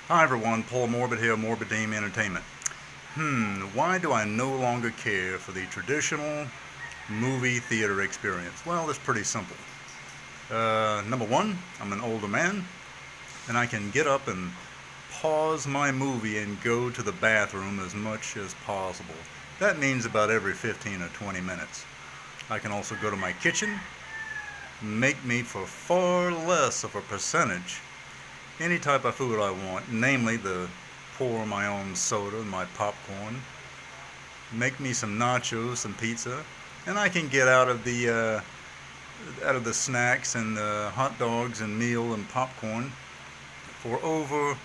Hi everyone, Paul Morbid here, Morbid Team Entertainment. Why do I no longer care for the traditional movie theater experience? Well, it's pretty simple. Number one, I'm an older man, and I can get up and pause my movie and go to the bathroom as much as possible. That means about every 15 or 20 minutes. I can also go to my kitchen, make me for far less of a percentage any type of food I want, namely pour my own soda and my popcorn, make me some nachos, some pizza, and I can get out of the snacks and the hot dogs and meal and popcorn for over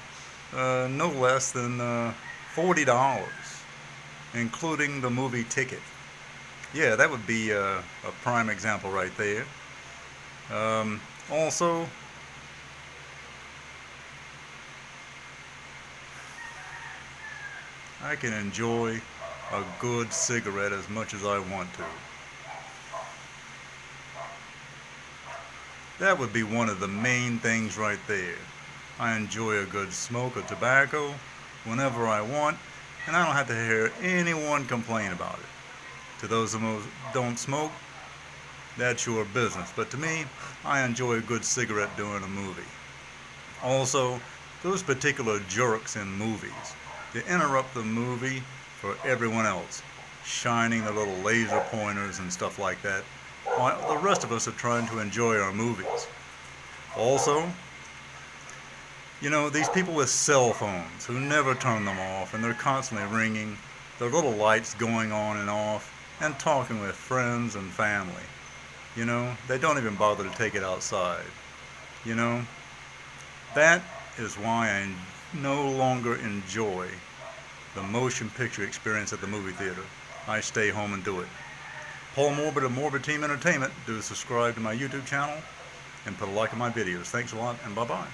no less than $40, including the movie ticket. Yeah, that would be a prime example right there. Also, I can enjoy a good cigarette as much as I want to. That would be one of the main things right there. I enjoy a good smoke of tobacco whenever I want, and I don't have to hear anyone complain about it. To those who don't smoke, that's your business. But to me, I enjoy a good cigarette during a movie. Also, those particular jerks in movies, they interrupt the movie for everyone else, shining the little laser pointers and stuff like that, while the rest of us are trying to enjoy our movies. Also, these people with cell phones who never turn them off and they're constantly ringing, their little lights going on and off, and talking with friends and family. They don't even bother to take it outside. You know, that is why I no longer enjoy the motion picture experience at the movie theater. I stay home and do it. Paul Morbid of Morbid Team Entertainment. Do subscribe to my YouTube channel and put a like on my videos. Thanks a lot, and bye-bye.